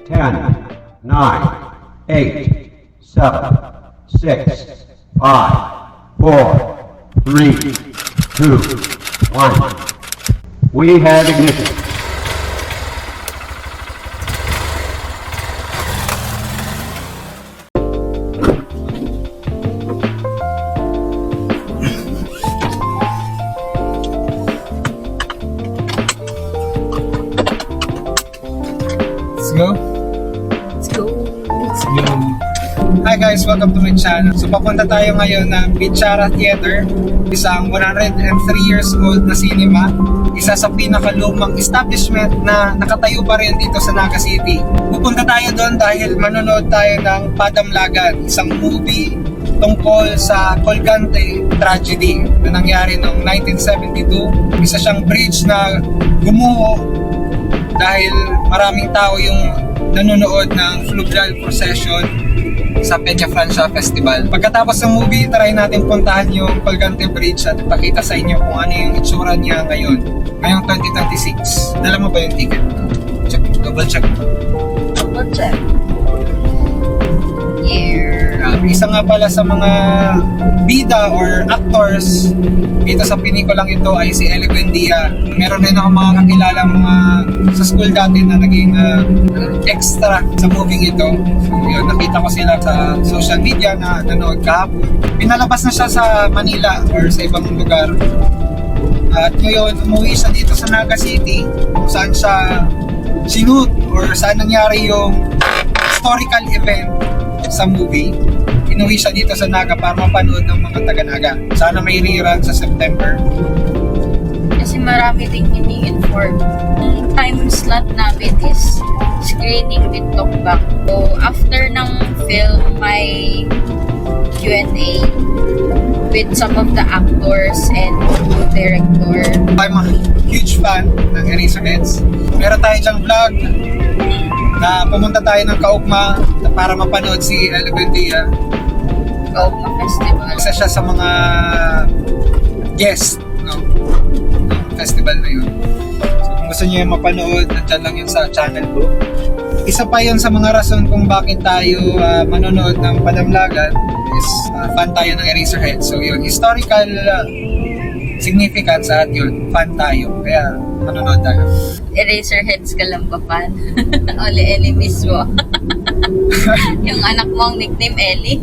10, 9, 8, 7, 6, 5, 4, 3, 2, 1. We have ignition. Let's go. Let's go. Let's go. Hi guys, welcome to my channel. So papunta tayo ngayon ng Bichara Theater, isang 103 years old na cinema, isa sa pinakalumang establishment na nakatayo pa rin dito sa Naga City. Pupunta tayo doon dahil manonood tayo ng Padamlagan, isang movie tungkol sa Colgante tragedy na nangyari noong 1972. Isa siyang bridge na gumuho dahil maraming tao yung nanonood ng fluvial procession sa Peña Francia Festival. Pagkatapos ng movie, try natin puntahan yung Colgante Bridge at ipakita sa inyo kung ano yung itsura niya ngayon, ngayong 2026. Dala mo ba yung ticket? Check, double check. Double check. Yeah. Isa nga pala sa mga bida or actors dito sa pinikulang ito ay si Ellie Buendia. Meron rin ako mga kakilala mga sa school dati na naging extra sa movie ito. So yun, nakita ko sila sa social media na nanood kahapon. Pinalabas na siya sa Manila or sa ibang lugar. At ngayon, umuwi siya dito sa Naga City kung saan siya sinut or saan nangyari yung historical event sa movie. Inuwi siya dito sa Naga para mapanood ng mga taga-Naga. Sana may rerun sa September. Kasi marami ding ini-inform. Ang time slot namin is screening with talkback. So, after ng film, may Q&A with some of the actors and the director. I'm a huge fan ng Eraserheads. Meron tayo dyang vlog na pumunta tayo ng Kaugma para mapanood si Ellie Buendia. Kaugma Festival. Isa siya sa mga guest ng festival na yun. So kung gusto niyo yung mapanood, nandyan lang yun sa channel ko. Isa pa yun sa mga rason kung bakit tayo manonood ng Padamlagan is fan tayo ng Eraserheads. So yun, historical significance at yun, fan tayo. Kaya manonood tayo. Eraserheads ka lang ba fan? Oli Ellie mismo. Yung anak mo ang nickname Ellie.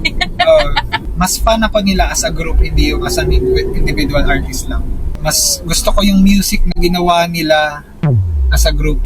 Mas fan ako nila as a group, hindi yung as an individual artist lang. Mas gusto ko yung music na ginawa nila as a group.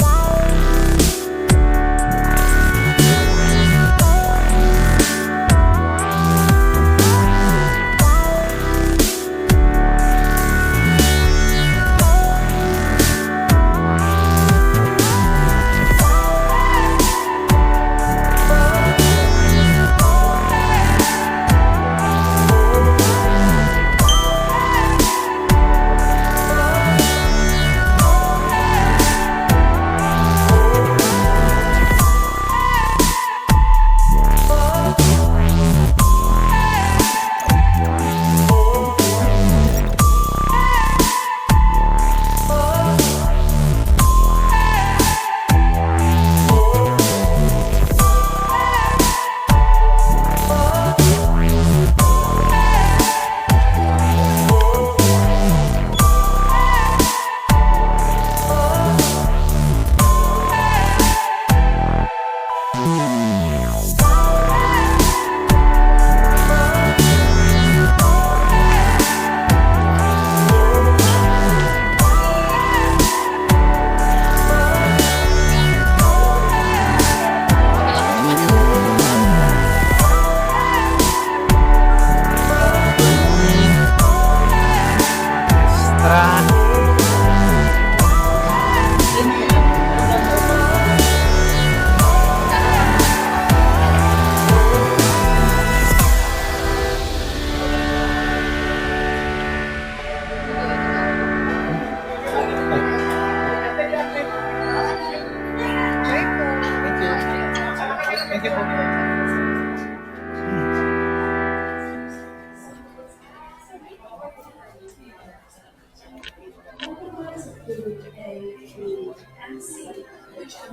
Hotel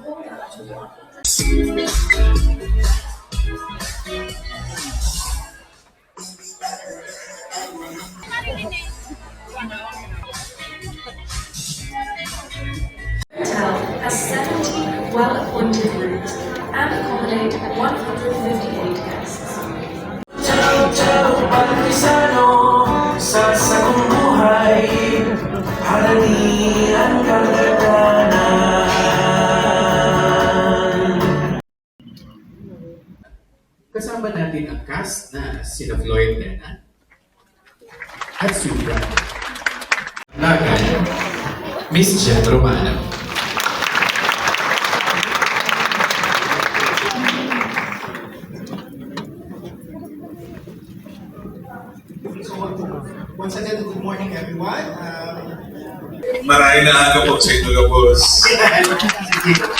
has 17 well-appointed rooms and accommodate 158 guests. Sa sagong buhay, harani ang kagaganan. Kasama natin ang cast na sina Floyd Tena at Subra. Lagan, Miss Jen Romano. Once again, good morning everyone. Maraming na po sa inyo, Gabos.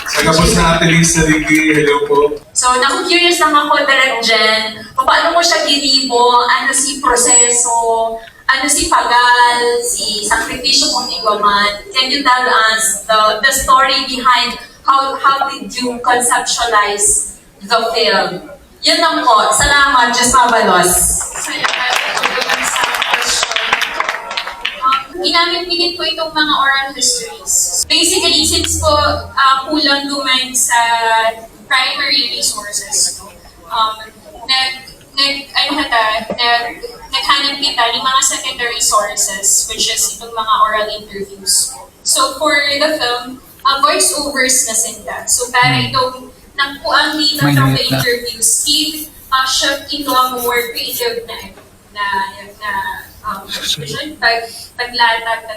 Sa Gabos na Ate Lisa Ricky, hello po. So, naku-curious lang ako, Direct Jen, paano mo siya ginibo, ano si proseso, ano si pagal, si sakripisyo mong iguaman. Can you tell us the story behind how did you conceptualize the film? Yun lang po. Salamat, Diyos Mabalos. Ginamit ko itong mga oral histories. Basically, since po kulang naman sa primary resources, naghanap kita ng mga secondary sources, which is itong mga oral interviews. So for the film, voiceovers na sila. So para itong nakuang dito from the interviews, give siya ito ang more creative paglatag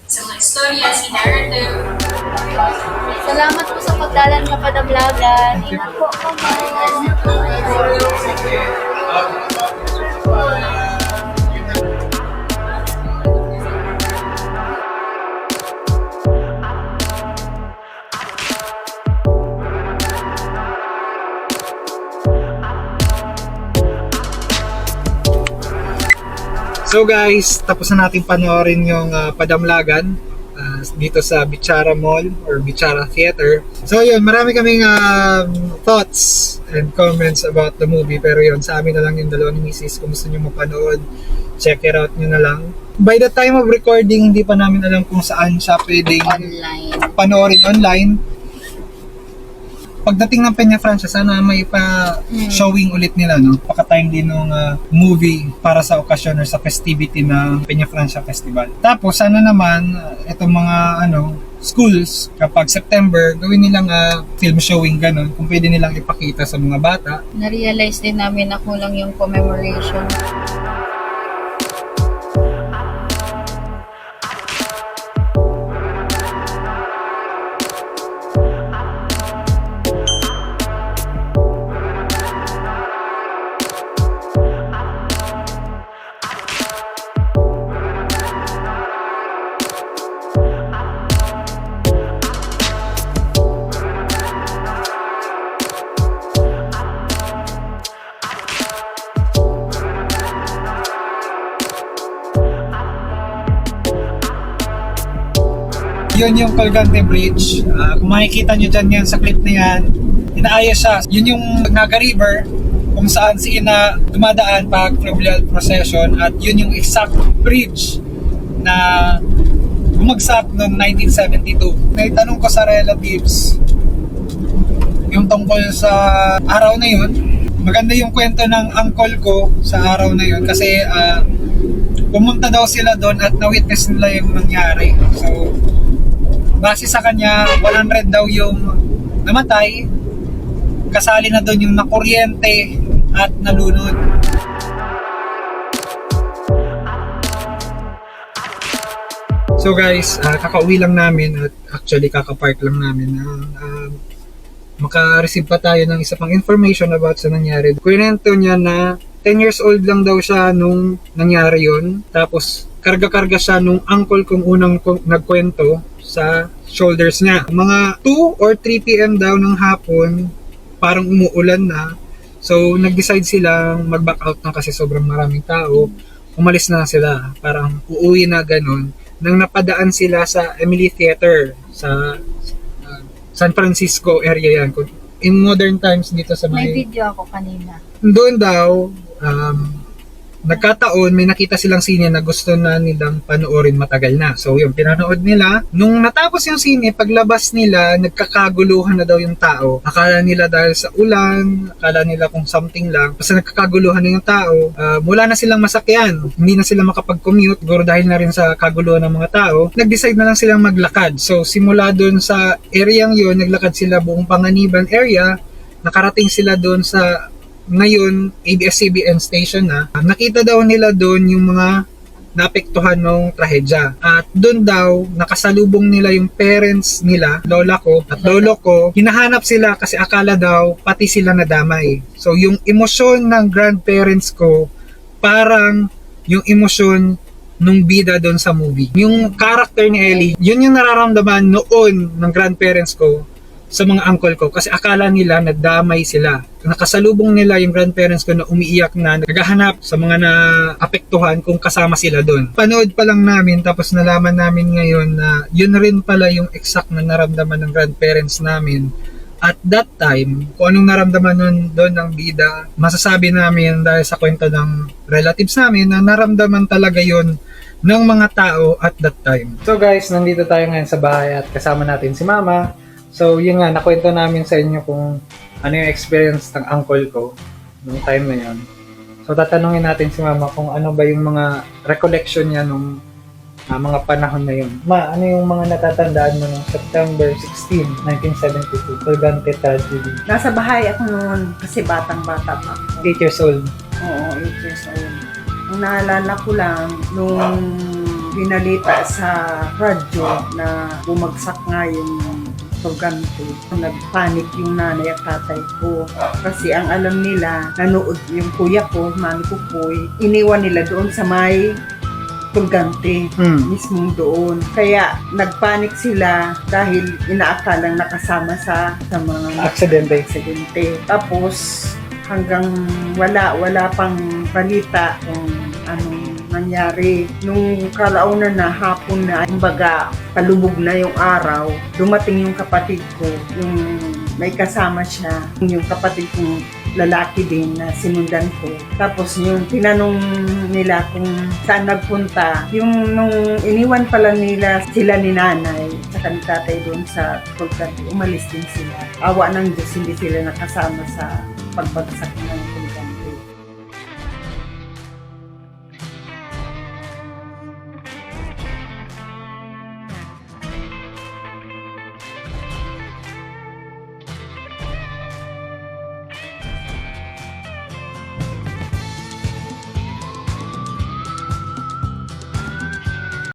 sa mga istorya, si narrative. Salamat po sa pagdalan ka pa ng vlogan. Ingat po So guys, tapos na natin panoorin yung Padamlagan dito sa Bichara Mall or Bichara Theater. So yun, marami kaming thoughts and comments about the movie, pero yun, sa amin na lang yung dalawa ni Mrs. Kung gusto nyo mapanood, check it out nyo na lang. By the time of recording, hindi pa namin alam kung saan siya pwedeng panoorin online. Pagdating ng Peña Francia, sana may pa-showing ulit nila, no? Pagka-time din ng movie para sa okasyon or sa festivity ng Peña Francia Festival. Tapos, sana naman, itong mga schools, kapag September, gawin nilang film showing ganun, kung pwede nilang ipakita sa mga bata. Na-realize din namin na kulang yung commemoration. Yun yung Colgante Bridge. Kung makikita nyo dyan yan sa clip na yan, inaayos siya. Yun yung Naga River kung saan si Ina dumadaan pag fluvial procession, at yun yung exact bridge na bumagsak noong 1972. Naitanong ko sa relatives yung tungkol sa araw na yun. Maganda yung kwento ng uncle ko sa araw na yun kasi pumunta daw sila doon at na-witness nila yung nangyari. So, base sa kanya, 100 daw yung namatay, kasali na doon yung nakuryente at nalunod. So guys, kakauwi lang namin at actually kakapark lang namin. Maka-receive pa tayo ng isa pang information about sa nangyari. Kwento niya na 10 years old lang daw siya nung nangyari yon. Tapos karga-karga siya nung uncle kong unang nagkwento sa shoulders niya. Mga 2 or 3 p.m. daw ng hapon, parang umuulan na. So, nag-decide silang mag-back out na kasi sobrang maraming tao. Umalis na sila, parang uuwi na ganun. Nang napadaan sila sa Emily Theater sa San Francisco area yan. In modern times dito sa May may... video ako kanina. Doon daw, nagkataon, may nakita silang sine na gusto na nilang panoorin matagal na. So yung pinanood nila, nung natapos yung sine, paglabas nila, nagkakaguluhan na daw yung tao. Akala nila dahil sa ulan, akala nila kung something lang. Basta nagkakaguluhan na yung tao, wala na silang masakyan. Hindi na sila makapag-commute, siguro dahil na rin sa kaguluhan ng mga tao. Nag-decide na lang silang maglakad. So simula doon sa areang yun, naglakad sila buong Panganiban area, nakarating sila doon sa ngayon ABS-CBN station na. Nakita daw nila doon yung mga naapektuhan ng trahedya. At doon daw, nakasalubong nila yung parents nila, lola ko at lolo ko. Hinahanap sila kasi akala daw pati sila nadamay. So yung emosyon ng grandparents ko, parang yung emosyon nung bida doon sa movie. Yung character ni Ellie, yun yung nararamdaman noon ng grandparents ko sa mga uncle ko kasi akala nila nadamay sila. Nakasalubong nila yung grandparents ko na umiiyak na naghahanap sa mga naapektuhan kung kasama sila doon. Panood pa lang namin tapos nalaman namin ngayon na yun rin pala yung exact na naramdaman ng grandparents namin. At that time, kung anong naramdaman nun doon ng bida, masasabi namin dahil sa kwento ng relatives namin na naramdaman talaga yun ng mga tao at that time. So guys, nandito tayo ngayon sa bahay at kasama natin si Mama. So, yun nga, nakwento namin sa inyo kung ano yung experience ng uncle ko nung time na yun. So, tatanungin natin si Mama kung ano ba yung mga recollection niya nung mga panahon na yun. Ma, ano yung mga natatandaan mo nung September 16, 1972, Colgante tragedy? Nasa bahay ako noon kasi batang-bata pa ako. 8 years old. Oo, 8 years old. Ang naalala ko lang, nung binalita sa radyo na bumagsak nga yung Colgante, nagpanik yung nanay at tatay ko. Kasi ang alam nila, nanood yung kuya ko, mami ko po, iniwan nila doon sa may Colgante, mismong doon. Kaya nagpanik sila dahil inaakalang nakasama sa mga aksidente. Tapos hanggang wala pang balita kung anong nangyari. Nung kalaunan na hapon na, kumbaga palubog na yung araw, dumating yung kapatid ko, yung may kasama siya, yung kapatid kong lalaki din na sinundan ko. Tapos yung tinanong nila kung saan nagpunta, yung nung iniwan pala nila sila ni nanay saka ni tatay doon sa Colgante, umalis din sila. Awa ng Diyos, hindi sila nakasama sa pagbagsak ng